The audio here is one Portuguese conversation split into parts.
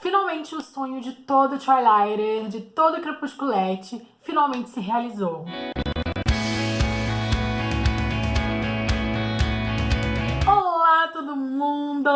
Finalmente o sonho de todo Twilighter, de todo crepusculete, finalmente se realizou. Olá todo mundo!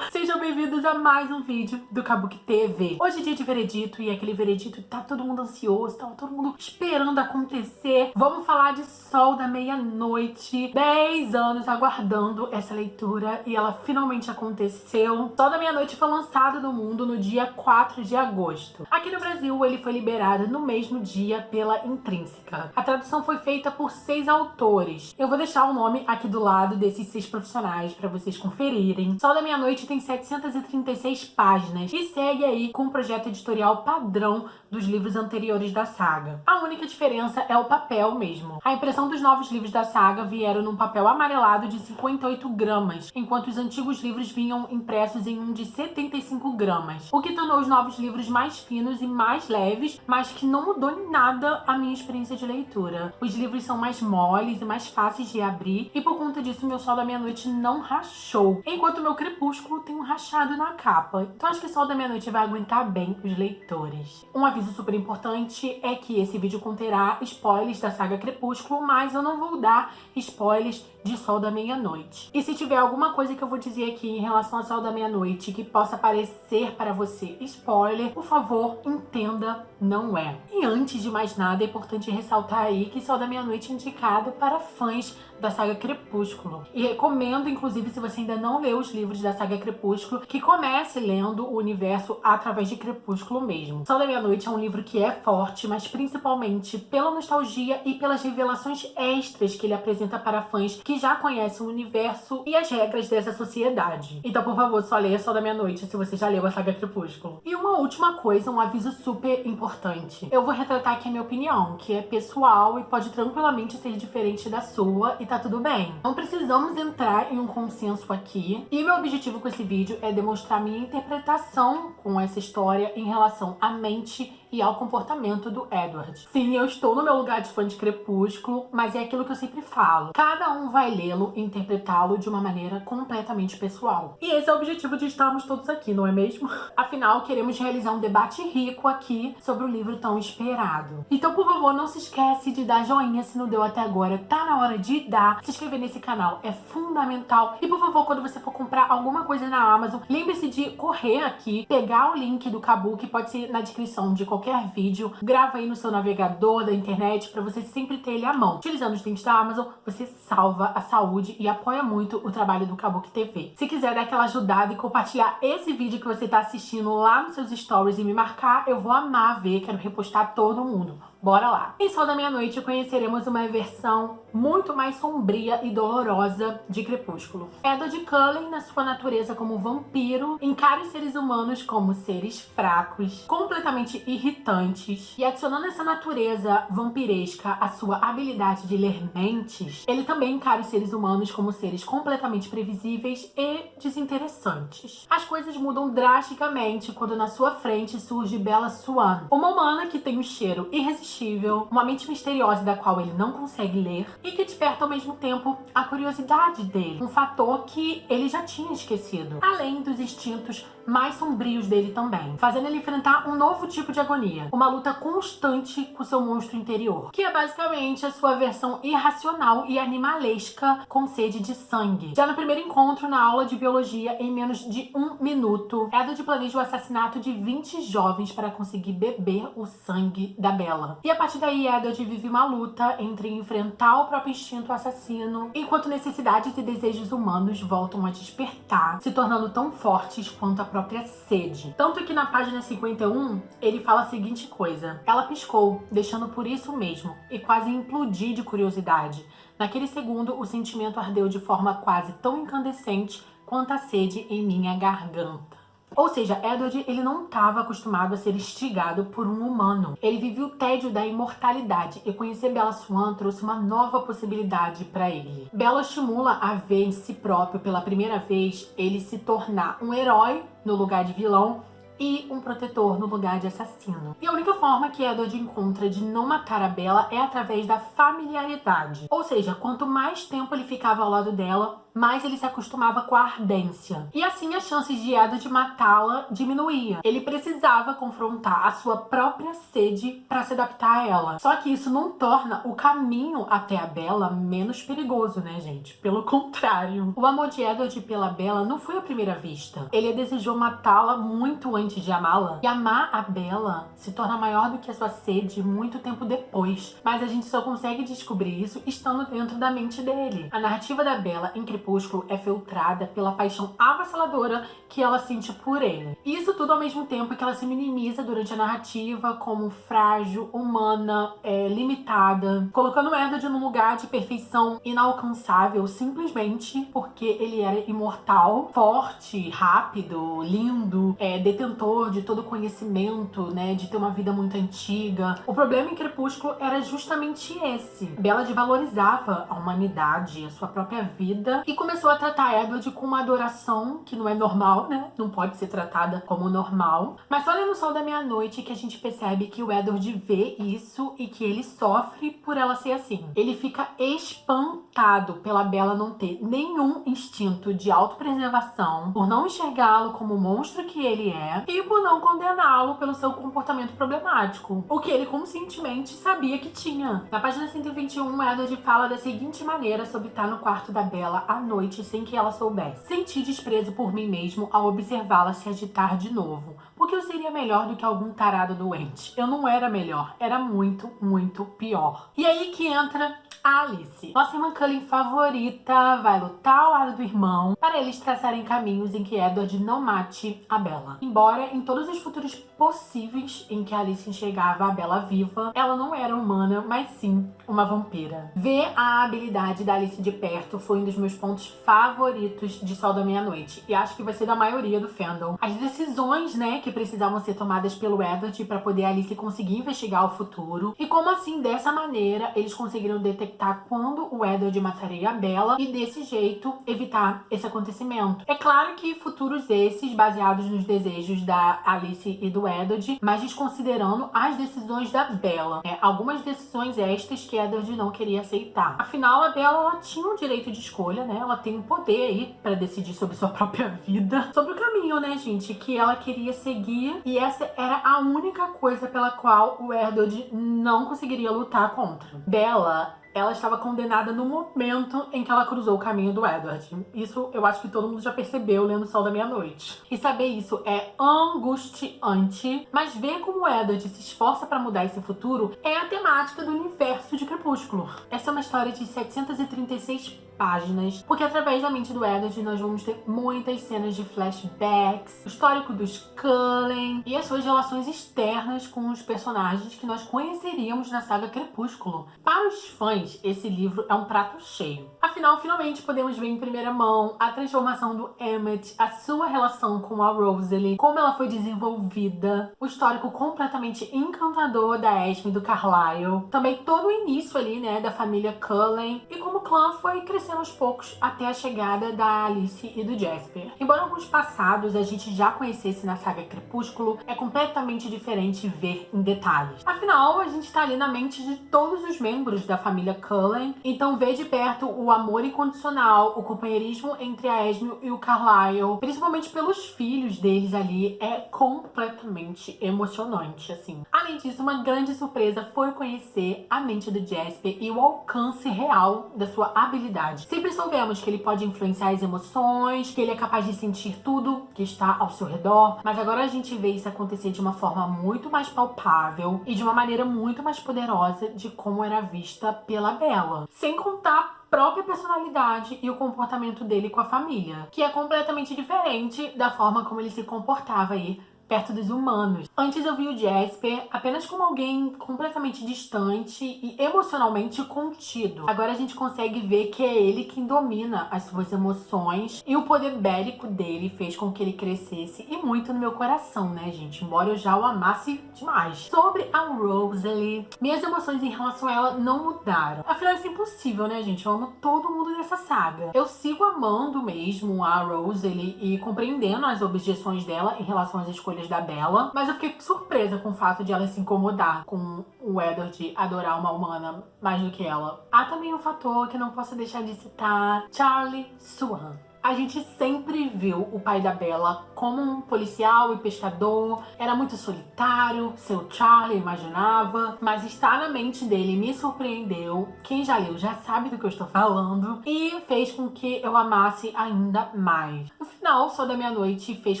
Sejam bem-vindos a mais um vídeo do Kabuki TV. Hoje é dia de veredito e aquele veredito tá todo mundo ansioso, tá todo mundo esperando acontecer. Vamos falar de Sol da Meia-Noite. 10 anos aguardando essa leitura e ela finalmente aconteceu. Sol da Meia-Noite foi lançado no mundo no dia 4 de agosto. Aqui no Brasil ele foi liberado no mesmo dia pela Intrínseca. A tradução foi feita por 6 autores. Eu vou deixar o nome aqui do lado desses 6 profissionais para vocês conferirem. Sol da Meia-Noite tem 736 páginas e segue aí com o projeto editorial padrão dos livros anteriores da saga. A única diferença é o papel mesmo. A impressão dos novos livros da saga vieram num papel amarelado de 58 gramas, enquanto os antigos livros vinham impressos em um de 75 gramas, o que tornou os novos livros mais finos e mais leves, mas que não mudou em nada a minha experiência de leitura. Os livros são mais moles e mais fáceis de abrir, e por conta disso meu Sol da Meia-Noite não rachou, enquanto meu Crepúsculo tem um rachado na capa. Então acho que Sol da Meia-Noite vai aguentar bem os leitores. Um aviso super importante é que esse vídeo conterá spoilers da saga Crepúsculo, mas eu não vou dar spoilers de Sol da Meia-Noite. E se tiver alguma coisa que eu vou dizer aqui em relação a Sol da Meia-Noite que possa parecer para você spoiler, por favor, entenda, não é. E antes de mais nada, é importante ressaltar aí que Sol da Meia-Noite é indicado para fãs da saga Crepúsculo. E recomendo, inclusive, se você ainda não leu os livros da saga Crepúsculo, que comece lendo o universo através de Crepúsculo mesmo. Sol da Meia-Noite é um livro que é forte, mas principalmente pela nostalgia e pelas revelações extras que ele apresenta para fãs que já conhecem o universo e as regras dessa sociedade. Então, por favor, só leia Sol da Meia-Noite se você já leu a saga Crepúsculo. E uma última coisa, um aviso super importante. Eu vou retratar aqui a minha opinião, que é pessoal e pode tranquilamente ser diferente da sua, e tá tudo bem. Não precisamos entrar em um consenso aqui. E meu objetivo com esse vídeo é demonstrar minha interpretação com essa história em relação à mente e ao comportamento do Edward. Sim, eu estou no meu lugar de fã de Crepúsculo, mas é aquilo que eu sempre falo. Cada um vai lê-lo e interpretá-lo de uma maneira completamente pessoal. E esse é o objetivo de estarmos todos aqui, não é mesmo? Afinal, queremos realizar um debate rico aqui sobre o livro tão esperado. Então, por favor, não se esquece de dar joinha se não deu até agora. Tá na hora de dar. Se inscrever nesse canal é fundamental. E, por favor, quando você for comprar alguma coisa na Amazon, lembre-se de correr aqui, pegar o link do Kabuki, pode ser na descrição de qualquer vídeo, grava aí no seu navegador da internet para você sempre ter ele à mão. Utilizando os links da Amazon, você salva a saúde e apoia muito o trabalho do Kabuki TV. Se quiser dar aquela ajudada e compartilhar esse vídeo que você tá assistindo lá nos seus stories e me marcar, eu vou amar ver, quero repostar todo mundo. Bora lá! Em Sol da Meia-Noite conheceremos uma versão muito mais sombria e dolorosa de Crepúsculo. Edward Cullen, na sua natureza como vampiro, encara os seres humanos como seres fracos, completamente irritantes, e adicionando essa natureza vampiresca à sua habilidade de ler mentes, ele também encara os seres humanos como seres completamente previsíveis e desinteressantes. As coisas mudam drasticamente quando na sua frente surge Bella Swan, uma humana que tem um cheiro irresistível, uma mente misteriosa da qual ele não consegue ler e que desperta ao mesmo tempo a curiosidade dele, um fator que ele já tinha esquecido, além dos instintos mais sombrios dele também, fazendo ele enfrentar um novo tipo de agonia, uma luta constante com seu monstro interior, que é basicamente a sua versão irracional e animalesca com sede de sangue. Já no primeiro encontro, na aula de biologia, em menos de 1 minuto, Edward planeja o assassinato de 20 jovens para conseguir beber o sangue da Bella. E a partir daí, Edward vive uma luta entre enfrentar o próprio instinto assassino, enquanto necessidades e desejos humanos voltam a despertar, se tornando tão fortes quanto a própria sede. Tanto que na página 51, ele fala a seguinte coisa: ela piscou, deixando por isso mesmo, e quase implodi de curiosidade. Naquele segundo, o sentimento ardeu de forma quase tão incandescente quanto a sede em minha garganta. Ou seja, Edward, ele não estava acostumado a ser instigado por um humano. Ele vivia o tédio da imortalidade e conhecer Bella Swan trouxe uma nova possibilidade para ele. Bella estimula a ver em si próprio, pela primeira vez, ele se tornar um herói no lugar de vilão e um protetor no lugar de assassino. E a única forma que Edward encontra de não matar a Bella é através da familiaridade. Ou seja, quanto mais tempo ele ficava ao lado dela, mais ele se acostumava com a ardência. E assim as chances de Edward matá-la diminuía. Ele precisava confrontar a sua própria sede para se adaptar a ela. Só que isso não torna o caminho até a Bella menos perigoso, né, gente? Pelo contrário. O amor de Edward pela Bella não foi à primeira vista. Ele desejou matá-la muito antes de amá-la. E amar a Bella se torna maior do que a sua sede muito tempo depois. Mas a gente só consegue descobrir isso estando dentro da mente dele. A narrativa da Bella em Crepúsculo é filtrada pela paixão avassaladora que ela sente por ele. Isso tudo ao mesmo tempo que ela se minimiza durante a narrativa como frágil, humana, limitada, colocando Edward num lugar de perfeição inalcançável simplesmente porque ele era imortal, forte, rápido, lindo, detentor de todo conhecimento, né, de ter uma vida muito antiga. O problema em Crepúsculo era justamente esse. Bella desvalorizava a humanidade, a sua própria vida e começou a tratar Edward com uma adoração que não é normal, né? Não pode ser tratada como normal. Mas só no Sol da Meia-Noite que a gente percebe que o Edward vê isso e que ele sofre por ela ser assim. Ele fica espantado pela Bella não ter nenhum instinto de autopreservação, por não enxergá-lo como o monstro que ele é e por não condená-lo pelo seu comportamento problemático, o que ele conscientemente sabia que tinha. Na página 121, Edward fala da seguinte maneira sobre estar no quarto da Bella à noite sem que ela soubesse. Senti desprezo por mim mesmo ao observá-la se agitar de novo, porque eu seria melhor do que algum tarado doente. Eu não era melhor, era muito, muito pior. E aí que entra a Alice. Nossa irmã Cullen favorita vai lutar ao lado do irmão para eles traçarem caminhos em que Edward não mate a Bella. Embora em todos os futuros possíveis em que a Alice enxergava a Bella viva, ela não era humana, mas sim uma vampira. Ver a habilidade da Alice de perto foi um dos meus pontos favoritos de Sol da Meia-Noite, e acho que vai ser da maioria do fandom. As decisões, né, que precisavam ser tomadas pelo Edward para poder a Alice conseguir investigar o futuro, e como assim, dessa maneira, eles conseguiram detectar quando o Edward mataria a Bella e desse jeito evitar esse acontecimento. É claro que futuros esses baseados nos desejos da Alice e do Edward, mas desconsiderando as decisões da Bella, algumas decisões estas que Edward não queria aceitar. Afinal, a Bella, ela tinha um direito de escolha, né? Ela tem um poder aí pra decidir sobre sua própria vida, sobre o caminho, né, gente, que ela queria seguir, e essa era a única coisa pela qual o Edward não conseguiria lutar contra. Bella, ela estava condenada no momento em que ela cruzou o caminho do Edward. Isso eu acho que todo mundo já percebeu lendo Sol da Meia-Noite. E saber isso é angustiante, mas ver como o Edward se esforça para mudar esse futuro é a temática do universo de Crepúsculo. Essa é uma história de 736 páginas, porque através da mente do Edward nós vamos ter muitas cenas de flashbacks, o histórico dos Cullen e as suas relações externas com os personagens que nós conheceríamos na saga Crepúsculo. Para os fãs, esse livro é um prato cheio. Afinal, finalmente podemos ver em primeira mão a transformação do Emmett, a sua relação com a Rosalie, como ela foi desenvolvida, o histórico completamente encantador da Esme e do Carlisle, também todo o início ali, né, da família Cullen e como o clã foi crescendo aos poucos até a chegada da Alice e do Jasper. Embora alguns passados a gente já conhecesse na saga Crepúsculo, é completamente diferente ver em detalhes. Afinal, a gente tá ali na mente de todos os membros da família Cullen, então ver de perto o amor incondicional, o companheirismo entre a Esme e o Carlisle, principalmente pelos filhos deles ali, é completamente emocionante, assim. Além disso, uma grande surpresa foi conhecer a mente do Jasper e o alcance real da sua habilidade. Sempre soubemos que ele pode influenciar as emoções, que ele é capaz de sentir tudo que está ao seu redor, mas agora a gente vê isso acontecer de uma forma muito mais palpável e de uma maneira muito mais poderosa de como era vista pela Bella. Sem contar a própria personalidade e o comportamento dele com a família, que é completamente diferente da forma como ele se comportava aí perto dos humanos. Antes eu vi o Jasper apenas como alguém completamente distante e emocionalmente contido. Agora a gente consegue ver que é ele quem domina as suas emoções e o poder bélico dele fez com que ele crescesse e muito no meu coração, né, gente? Embora eu já o amasse demais. Sobre a Rosalie, minhas emoções em relação a ela não mudaram. Afinal, isso é impossível, né, gente? Eu amo todo mundo dessa saga. Eu sigo amando mesmo a Rosalie e compreendendo as objeções dela em relação às escolhas escolhas da Bella, mas eu fiquei surpresa com o fato de ela se incomodar com o Edward adorar uma humana mais do que ela. Há também um fator que não posso deixar de citar, Charlie Swan. A gente sempre viu o pai da Bella como um policial e pescador, era muito solitário, seu Charlie imaginava, mas está na mente dele me surpreendeu. Quem já leu já sabe do que eu estou falando e fez com que eu amasse ainda mais. No final, Sol da Meia-Noite fez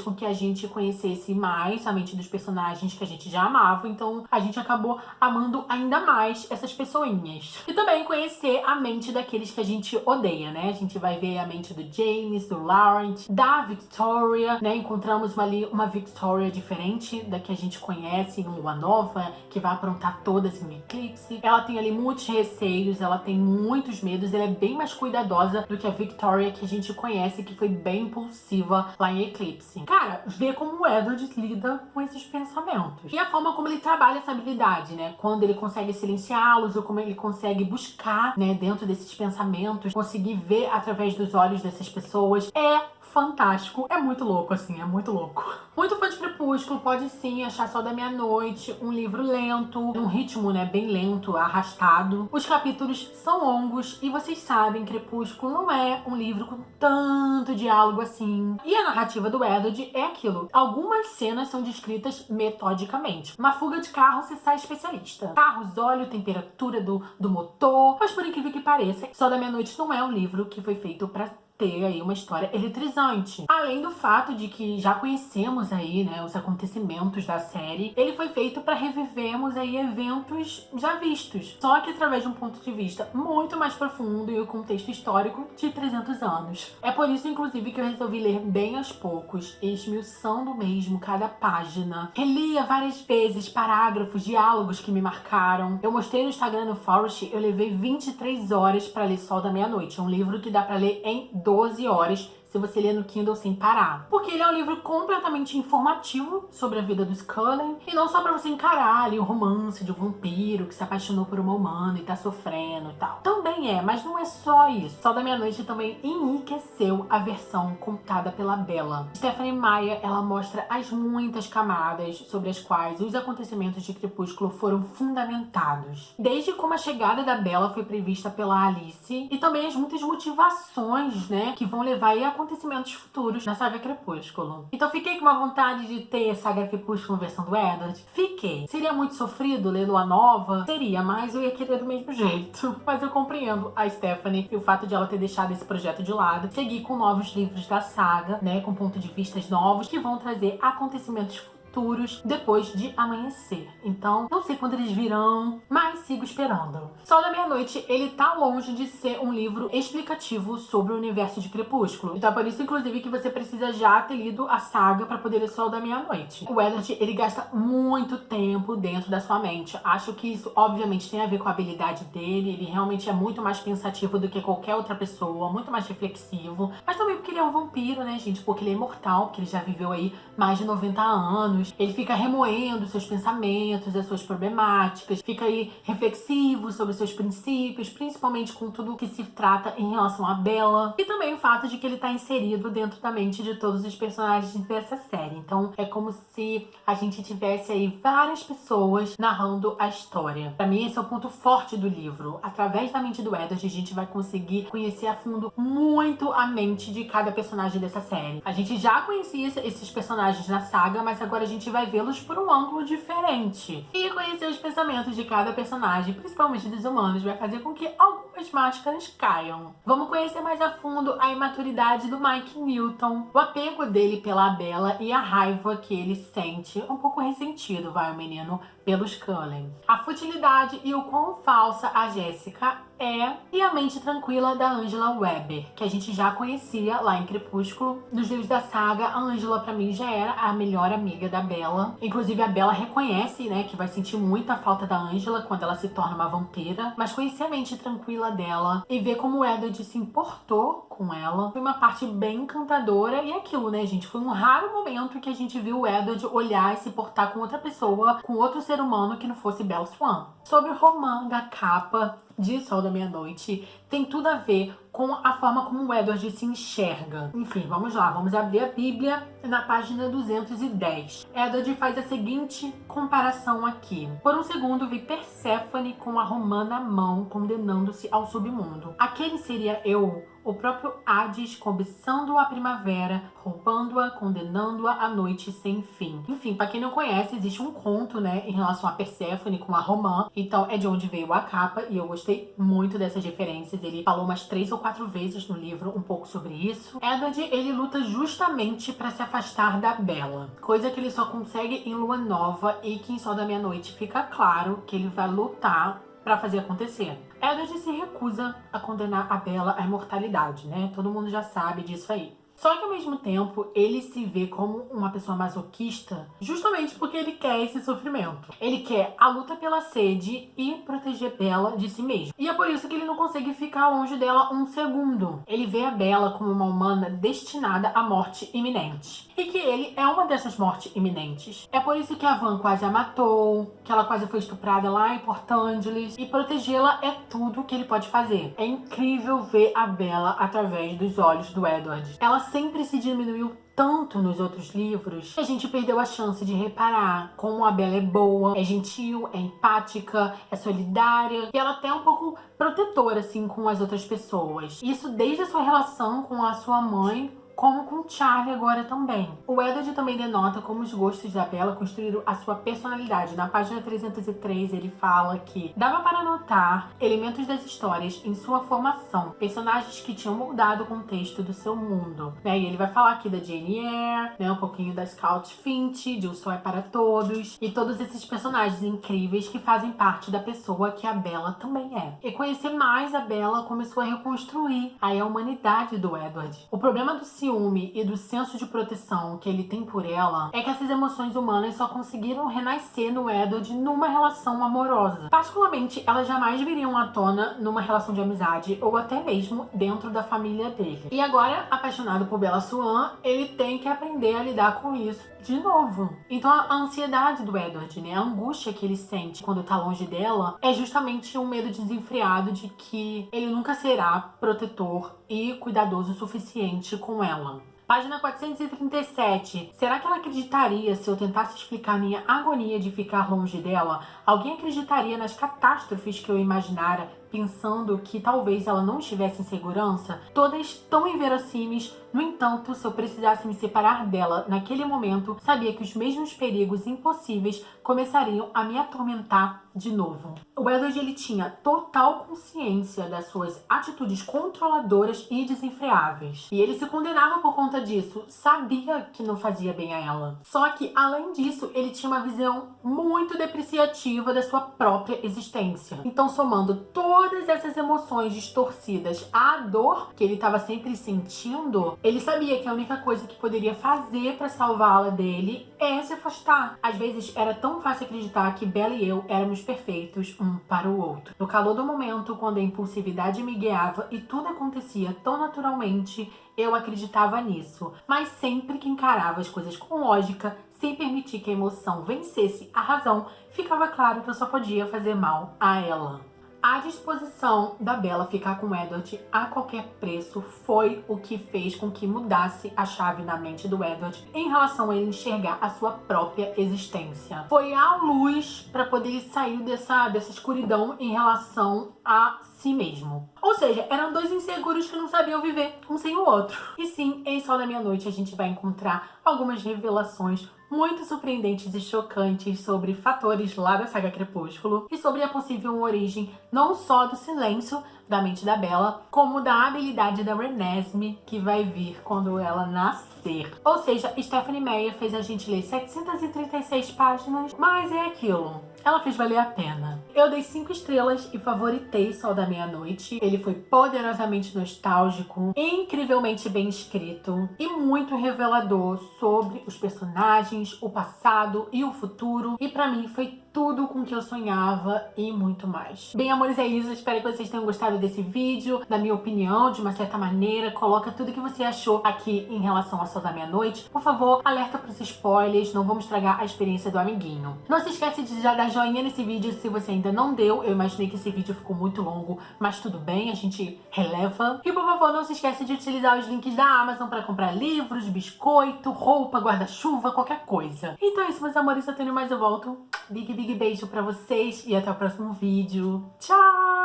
com que a gente conhecesse mais a mente dos personagens que a gente já amava, então a gente acabou amando ainda mais essas pessoinhas. E também conhecer a mente daqueles que a gente odeia, né? A gente vai ver a mente do James, do Laurent, da Victoria, né? Encontramos ali uma Victoria diferente da que a gente conhece em Lua Nova, que vai aprontar todas em Eclipse. Ela tem ali muitos receios, ela tem muitos medos, ela é bem mais cuidadosa do que a Victoria que a gente conhece, que foi bem impulsiva lá em Eclipse. Cara, vê como o Edward lida com esses pensamentos. E a forma como ele trabalha essa habilidade, né? Quando ele consegue silenciá-los, ou como ele consegue buscar, né, dentro desses pensamentos, conseguir ver através dos olhos dessas pessoas. É fantástico, é muito louco assim, é muito louco. Muito fã de Crepúsculo pode sim achar Sol da Meia-Noite um livro lento, um ritmo, né, bem lento, arrastado. Os capítulos são longos e vocês sabem, Crepúsculo não é um livro com tanto diálogo assim. E a narrativa do Edward é aquilo. Algumas cenas são descritas metodicamente. Uma fuga de carro, você sai especialista. Carros, óleo, temperatura do motor. Mas por incrível que pareça, Sol da Meia-Noite não é um livro que foi feito pra ter aí uma história eletrizante. Além do fato de que já conhecemos aí, né, os acontecimentos da série, ele foi feito para revivermos aí eventos já vistos, só que através de um ponto de vista muito mais profundo e o contexto histórico de 300 anos. É por isso, inclusive, que eu resolvi ler bem aos poucos, esmiuçando mesmo cada página. Relia várias vezes parágrafos, diálogos que me marcaram. Eu mostrei no Instagram no Forest, eu levei 23 horas para ler Sol da Meia-Noite. É um livro que dá para ler em 12 horas se você ler no Kindle sem parar. Porque ele é um livro completamente informativo sobre a vida dos Cullen e não só pra você encarar ali o romance de um vampiro que se apaixonou por uma humana e tá sofrendo e tal. Também é, mas não é só isso. Sol da Meia-Noite também enriqueceu a versão contada pela Bella. Stephenie Meyer, ela mostra as muitas camadas sobre as quais os acontecimentos de Crepúsculo foram fundamentados. Desde como a chegada da Bella foi prevista pela Alice e também as muitas motivações, né, que vão levar a acontecimentos futuros na saga Crepúsculo. Então fiquei com uma vontade de ter saga Crepúsculo versão do Edward? Fiquei. Seria muito sofrido ler Lua Nova? Seria, mas eu ia querer do mesmo jeito. Mas eu compreendo a Stephenie e o fato de ela ter deixado esse projeto de lado, seguir com novos livros da saga, né, com pontos de vistas novos que vão trazer acontecimentos futuros depois de amanhecer. Então, não sei quando eles virão, mas sigo esperando. Sol da Meia-Noite, ele tá longe de ser um livro explicativo sobre o universo de Crepúsculo. Então é por isso, inclusive, que você precisa já ter lido a saga para poder ler Sol da Meia-Noite. O Edward, ele gasta muito tempo dentro da sua mente. Acho que isso, obviamente, tem a ver com a habilidade dele. Ele realmente é muito mais pensativo do que qualquer outra pessoa, muito mais reflexivo. Mas também porque ele é um vampiro, né, gente? Porque ele é imortal, porque ele já viveu aí mais de 90 anos. Ele fica remoendo seus pensamentos, as suas problemáticas, fica aí reflexivo sobre seus princípios, principalmente com tudo que se trata em relação a Bella. E também o fato de que ele tá inserido dentro da mente de todos os personagens dessa série. Então é como se a gente tivesse aí várias pessoas narrando a história. Pra mim, esse é o ponto forte do livro. Através da mente do Edward, a gente vai conseguir conhecer a fundo muito a mente de cada personagem dessa série. A gente já conhecia esses personagens na saga, mas agora a gente vai vê-los por um ângulo diferente. E conhecer os pensamentos de cada personagem, principalmente dos humanos, vai fazer com que algumas máscaras caiam. Vamos conhecer mais a fundo a imaturidade do Mike Newton, o apego dele pela Bella e a raiva que ele sente, um pouco ressentido, vai o menino, pelos Cullen. A futilidade e o quão falsa a Jessica é, e a mente tranquila da Angela Weber, que a gente já conhecia lá em Crepúsculo. Nos livros da saga, a Angela pra mim já era a melhor amiga da Bella. Inclusive a Bella reconhece, né, que vai sentir muita falta da Angela quando ela se torna uma vampira, mas conhecer a mente tranquila dela e ver como o Edward se importou com ela foi uma parte bem encantadora. E aquilo, né, gente, foi um raro momento que a gente viu o Edward olhar e se portar com outra pessoa, com outro ser humano que não fosse Bella Swan. Sobre o romance da capa, de Sol da Meia-Noite tem tudo a ver com a forma como o Edward se enxerga. Enfim, vamos lá, vamos abrir a Bíblia na página 210. Edward faz a seguinte comparação aqui. Por um segundo vi Perséfone com a romã na mão, condenando-se ao submundo. Aquele seria eu, o próprio Hades, cobiçando a primavera, roubando-a, condenando-a à noite sem fim. Enfim, pra quem não conhece, existe um conto, né, em relação a Perséfone com a romã. Então é de onde veio a capa e eu gostei muito dessas referências. Ele falou umas 3 ou 4 vezes no livro um pouco sobre isso. Edward, ele luta justamente pra se afastar da Bella, coisa que ele só consegue em Lua Nova e que em Sol da Meia-Noite fica claro que ele vai lutar pra fazer acontecer. Edward se recusa a condenar a Bella à imortalidade, né? Todo mundo já sabe disso aí. Só que ao mesmo tempo, ele se vê como uma pessoa masoquista justamente porque ele quer esse sofrimento. Ele quer a luta pela sede e proteger Bella de si mesmo. E é por isso que ele não consegue ficar longe dela um segundo. Ele vê a Bella como uma humana destinada à morte iminente. E que ele é uma dessas mortes iminentes. É por isso que a Van quase a matou, que ela quase foi estuprada lá em Portângeles. E protegê-la é tudo que ele pode fazer. É incrível ver a Bella através dos olhos do Edward. Ela sempre se diminuiu tanto nos outros livros que a gente perdeu a chance de reparar como a Bella é boa, é gentil, é empática, é solidária e ela até é um pouco protetora assim com as outras pessoas. Isso desde a sua relação com a sua mãe, como com Charlie agora também. O Edward também denota como os gostos da Bella construíram a sua personalidade. Na página 303 ele fala que dava para notar elementos das histórias em sua formação, personagens que tinham moldado o contexto do seu mundo, né? E ele vai falar aqui da Jane Eyre, né? Um pouquinho da Scout Finch, de O Sol é para Todos, e todos esses personagens incríveis que fazem parte da pessoa que a Bella também é. E conhecer mais a Bella começou a reconstruir aí a humanidade do Edward. O problema do ciúme e do senso de proteção que ele tem por ela é que essas emoções humanas só conseguiram renascer no Edward numa relação amorosa. Particularmente, elas jamais viriam à tona numa relação de amizade ou até mesmo dentro da família dele. E agora, apaixonado por Bella Swan, ele tem que aprender a lidar com isso de novo. Então a ansiedade do Edward, né, a angústia que ele sente quando tá longe dela é justamente um medo desenfreado de que ele nunca será protetor e cuidadoso o suficiente com ela. Página 437. Será que ela acreditaria se eu tentasse explicar minha agonia de ficar longe dela? Alguém acreditaria nas catástrofes que eu imaginara, pensando que talvez ela não estivesse em segurança? Todas tão inverossímeis. No entanto, se eu precisasse me separar dela naquele momento, sabia que os mesmos perigos impossíveis começariam a me atormentar de novo. O Edward, ele tinha total consciência das suas atitudes controladoras e desenfreáveis. E ele se condenava por conta disso, sabia que não fazia bem a ela. Só que, além disso, ele tinha uma visão muito depreciativa da sua própria existência. Então, somando todas essas emoções distorcidas à dor que ele estava sempre sentindo, ele sabia que a única coisa que poderia fazer para salvá-la dele é se afastar. Às vezes, era tão fácil acreditar que Bella e eu éramos perfeitos um para o outro. No calor do momento, quando a impulsividade me guiava e tudo acontecia tão naturalmente, eu acreditava nisso. Mas sempre que encarava as coisas com lógica, sem permitir que a emoção vencesse a razão, ficava claro que eu só podia fazer mal a ela. A disposição da Bella ficar com Edward a qualquer preço foi o que fez com que mudasse a chave na mente do Edward em relação a ele enxergar a sua própria existência. Foi a luz para poder sair dessa escuridão em relação a si mesmo. Ou seja, eram dois inseguros que não sabiam viver um sem o outro. E sim, em Sol da Meia-Noite a gente vai encontrar algumas revelações muito surpreendentes e chocantes sobre fatores lá da saga Crepúsculo e sobre a possível origem não só do silêncio da mente da Bella, como da habilidade da Renesmee que vai vir quando ela nascer. Ou seja, Stephenie Meyer fez a gente ler 736 páginas, mas é aquilo. Ela fez valer a pena. Eu dei 5 estrelas e favoritei Sol da Meia-Noite. Ele foi poderosamente nostálgico, incrivelmente bem escrito e muito revelador sobre os personagens, o passado e o futuro. E pra mim foi tudo com o que eu sonhava e muito mais. Bem, amores, é isso. Espero que vocês tenham gostado desse vídeo, da minha opinião, de uma certa maneira. Coloca tudo que você achou aqui em relação ao Sol da Meia-Noite. Por favor, alerta pros spoilers, não vamos estragar a experiência do amiguinho. Não se esquece de já dar joinha nesse vídeo se você ainda não deu. Eu imaginei que esse vídeo ficou muito longo, mas tudo bem, a gente releva. E por favor, não se esquece de utilizar os links da Amazon para comprar livros, biscoito, roupa, guarda-chuva, qualquer coisa. Então é isso, meus amores, eu tenho mais, eu volto. Big beijo pra vocês e até o próximo vídeo. Tchau!